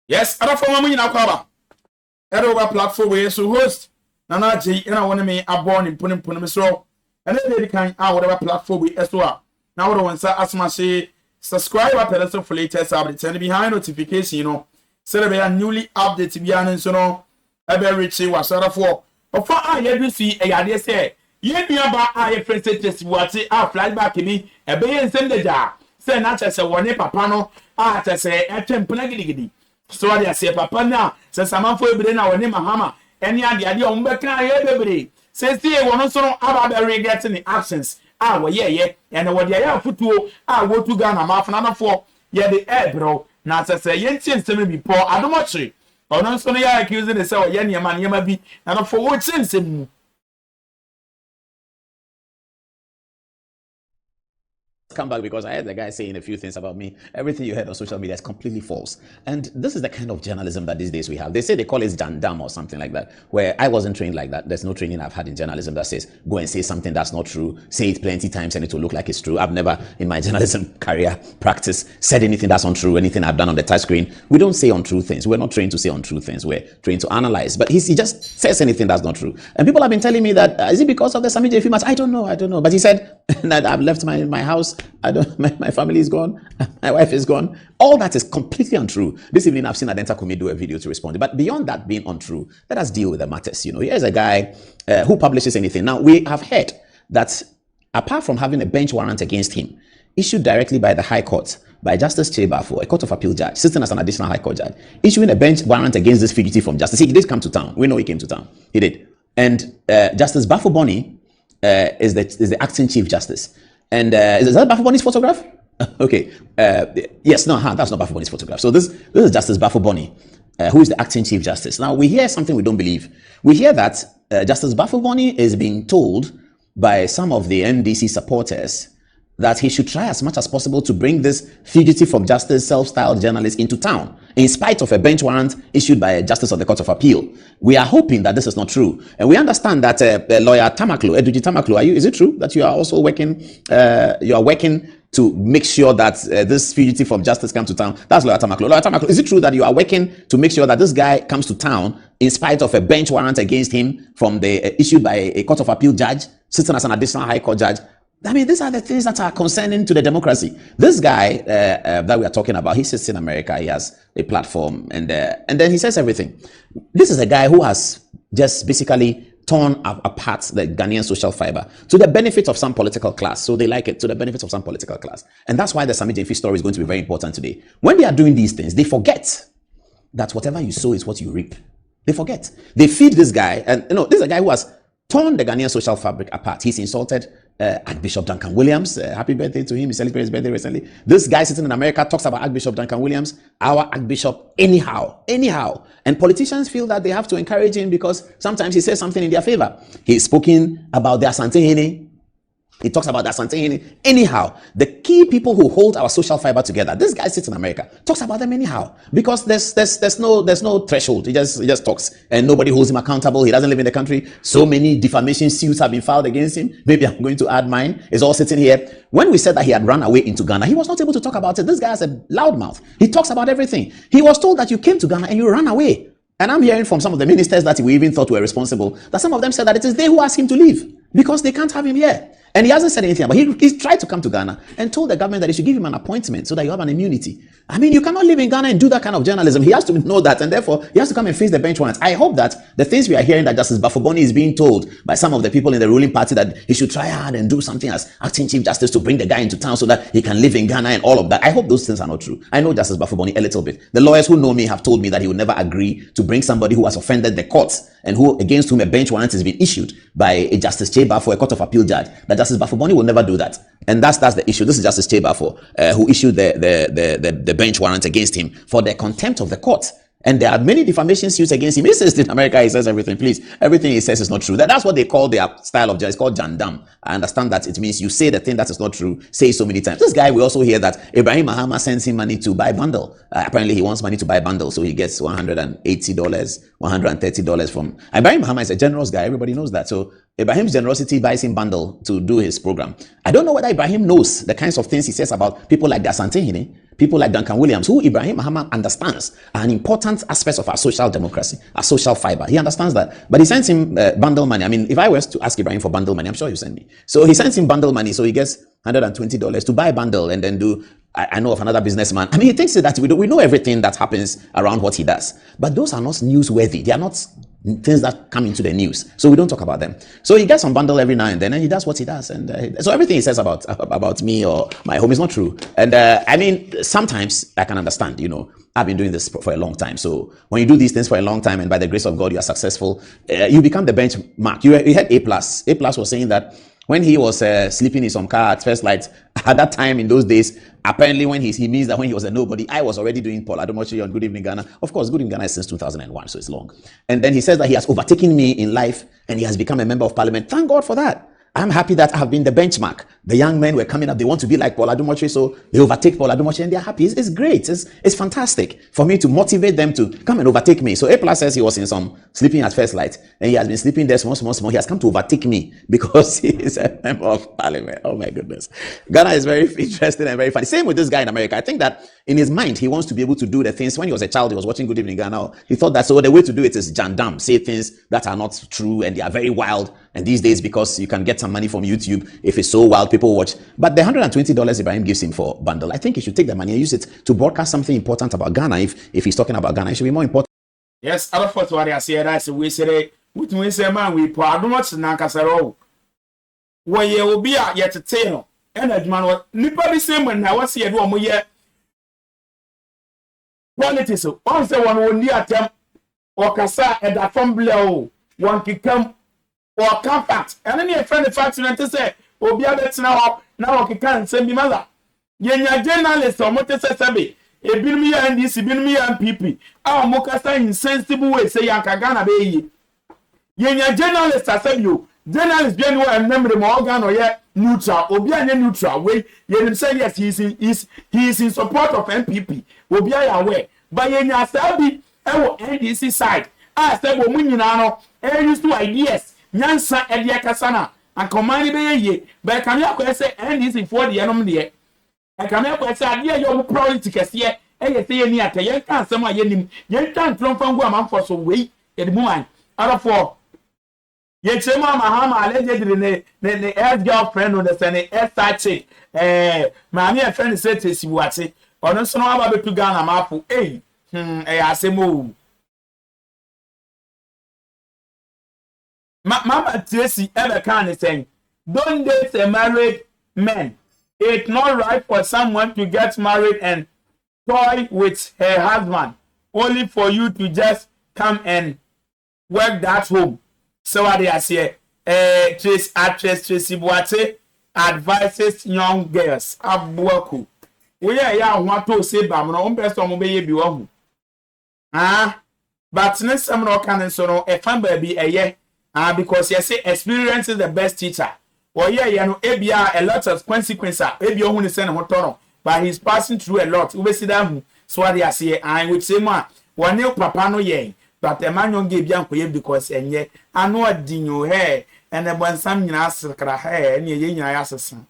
Yes, other form of Munina Kaba. Over platform where so host Nana J and I want me a born in Punim so. And then they can whatever platform we as well. Now, the ones as my say, subscribe up and for latest updates and behind notification, you know. Celebrate a newly updated Bian so no. Ever rich was sort of for. But for I ever see a idea say, you be about I friends test what I fly back in me, a bay and send the jar. Say not as a one papano, I say a temple. So I say papa now, says some for a now name a hammer, any idea on back everybody. Says they want so about getting the absence. Ah, well, yeah, and what they are football, I go to Ghana, half another for, yeah, the air, bro. Now, say, yen to me before, I don't watch it. Or no, so they are accusing the so, yen, man, you might be, and for what sense him. Come back because I heard the guy saying a few things about me. Everything you heard on social media is completely false. And this is the kind of journalism that these days we have. They say they call it jandam or something like that, where I wasn't trained like that. There's no training I've had in journalism that says, go and say something that's not true, say it plenty times and it will look like it's true. I've never in my journalism career practice said anything that's untrue, anything I've done on the touch screen. We don't say untrue things. We're not trained to say untrue things. We're trained to analyze. But he just says anything that's not true. And people have been telling me that, is it because of the Sammy J match? I don't know. But he said that I've left my house. I don't. My family is gone. My wife is gone. All that is completely untrue. This evening, I've seen Adenta Kumi do a video to respond. But beyond that being untrue, let us deal with the matters. You know, here's a guy who publishes anything. Now, we have heard that apart from having a bench warrant against him, issued directly by the High Court, by Justice Chebafo, a Court of Appeal judge, sitting as an additional High Court judge, issuing a bench warrant against this fugitive from justice. He did come to town. We know he came to town. He did. And Justice Bafo Boni is the acting Chief Justice. And is that Bafo Boni's photograph? Okay. Yes, no, that's not Bafo Boni's photograph. So this is Justice Bafo Boni, who is the acting Chief Justice. Now, we hear something we don't believe. We hear that Justice Bafo Boni is being told by some of the NDC supporters that he should try as much as possible to bring this fugitive from justice, self-styled journalist into town, in spite of a bench warrant issued by a justice of the Court of Appeal. We are hoping that this is not true. And we understand that lawyer Tamaklo, Eduji Tamaklo, is it true that you are also working, to make sure that this fugitive from justice comes to town? That's lawyer Tamaklo. Lawyer Tamaklo, is it true that you are working to make sure that this guy comes to town in spite of a bench warrant against him from the issued by a Court of Appeal judge, sitting as an additional High Court judge? I mean, these are the things that are concerning to the democracy. This guy that we are talking about, he sits in America, he has a platform, and then he says everything. This is a guy who has just basically torn apart the Ghanaian social fiber to the benefit of some political class. So they like it, to the benefit of some political class. And that's why the Sami Jemfi story is going to be very important today. When they are doing these things, they forget that whatever you sow is what you reap. They forget. They feed this guy, and this is a guy who has torn the Ghanaian social fabric apart. He's insulted Archbishop Duncan Williams. Happy birthday to him. He celebrated his birthday recently. This guy sitting in America talks about Archbishop Duncan Williams, our Archbishop, anyhow. And politicians feel that they have to encourage him because sometimes he says something in their favor. He's spoken about the Asante Hene. He talks about that something anyhow. The key people who hold our social fiber together, this guy sits in America, talks about them anyhow, because there's no threshold. He just talks, and nobody holds him accountable. He doesn't live in the country. So many defamation suits have been filed against him. Maybe I'm going to add mine. It's all sitting here. When we said that he had run away into Ghana, he was not able to talk about it. This guy has a loud mouth. He talks about everything. He was told that you came to Ghana and you ran away. And I'm hearing from some of the ministers that we even thought were responsible, that some of them said that it is they who asked him to leave because they can't have him here. And he hasn't said anything about it. He's tried to come to Ghana and told the government that they should give him an appointment so that you have an immunity. I mean, you cannot live in Ghana and do that kind of journalism. He has to know that, and therefore he has to come and face the bench warrants. I hope that the things we are hearing that Justice Bafo Boni is being told by some of the people in the ruling party that he should try hard and do something as acting Chief Justice to bring the guy into town so that he can live in Ghana and all of that. I hope those things are not true. I know Justice Bafo Boni a little bit. The lawyers who know me have told me that he would never agree to bring somebody who has offended the courts and against whom a bench warrant has been issued by a Justice Chebafo, a Court of Appeal judge. That Justice Bafo Boni will never do that. And that's the issue. This is Justice Chebafo who issued the bench warrant against him for the contempt of the court. And there are many defamation suits against him. He says in America, he says everything. Please, everything he says is not true. That's what they call their style of justice. It's called jandam. I understand that it means you say the thing that is not true, say it so many times. This guy, we also hear that Ibrahim Mahama sends him money to buy bundle. Apparently, he wants money to buy bundle, so he gets $180, $130 from Ibrahim Mahama. Is a generous guy. Everybody knows that. So Ibrahim's generosity buys him bundle to do his program. I don't know whether Ibrahim knows the kinds of things he says about people like the Asante Hene. People like Duncan Williams, who Ibrahim Muhammad understands are an important aspect of our social democracy, our social fiber. He understands that. But he sends him bundle money. I mean, if I was to ask Ibrahim for bundle money, I'm sure he'll send me. So he sends him bundle money. So he gets $120 to buy a bundle and then do, I know of another businessman. I mean, he thinks that we know everything that happens around what he does. But those are not newsworthy. They are not things that come into the news. So we don't talk about them. So he gets some bundle every now and then, and he does what he does. And so everything he says about me or my home is not true. And I mean, sometimes I can understand, I've been doing this for a long time. So when you do these things for a long time and by the grace of God, you are successful, you become the benchmark. You had A+. A+ was saying that when he was sleeping in some car at first light, at that time in those days, apparently when he means that when he was a nobody, I was already doing Paul Adomochi on Good Evening Ghana. Of course, Good Evening Ghana is since 2001, so it's long. And then he says that he has overtaken me in life and he has become a member of parliament. Thank God for that. I'm happy that I have been the benchmark. The young men were coming up. They want to be like Paul Adomochi, so they overtake Paul Adomochi and they're happy. It's great. It's fantastic for me to motivate them to come and overtake me. So A+ says he was in some sleeping at first light and he has been sleeping there small. He has come to overtake me because he is a member of parliament. Oh my goodness. Ghana is very interesting and very funny. Same with this guy in America. I think that in his mind, he wants to be able to do the things. When he was a child, he was watching Good Evening Ghana. He thought that so the way to do it is jandam, say things that are not true and they are very wild. And these days, because you can get some money from YouTube, if it's so wild, people watch. But the $120 Ibrahim gives him for bundle, I think he should take the money and use it to broadcast something important about Ghana. If he's talking about Ghana, it should be more important. Yes, other first what I say that we say we say man we pour do much na kasaro. When you will be at yet to tell and man what nobody say when I was here do omo ye quality so on say one will near them or kasa and that from below one can come or compact and then your friend the fact to say obi abet now can send me mother yenya journalist or motor sabe ebinum ya NDC ebinum ya MPP a mo kasa insensible way say yanka Ghana be yi yenya journalist asabio journalist bi anwo ememre mo organ or neutral obi anya neutral way yenim say yes he is in support of MPP obi ya aware but yenya asabi ewo NDC side asabo mu nyina no use two ideas nyansa edia kasana and command be ye but can you say NDC for the enom de I can never say idea your politics here say ni ate yen kan asem a yenim yen kan tromfa ngu amanfo so we edmuan out for yen chema mahama allegedly ne ex girlfriend on the sene SH ma me friend say Tracey buate ono so no aba betu Ghana mapo asemo Mama Tracey ever can say don't date a married man. It's not right for someone to get married and toy with her husband only for you to just come and work that home. So what they say, actress Tracey Buate advises young girls abuaku. We are want to say bamno umbe so mo be bi wo hu. But next time no can so no e fan baby because you say experience is the best teacher. Or a lot of consequences. But he's passing through a lot. We see that. So what they say, I would say, ma, one new papa no ye, but the man don't give young because and ye, I know a dino hair and the one some hair and ye assassin.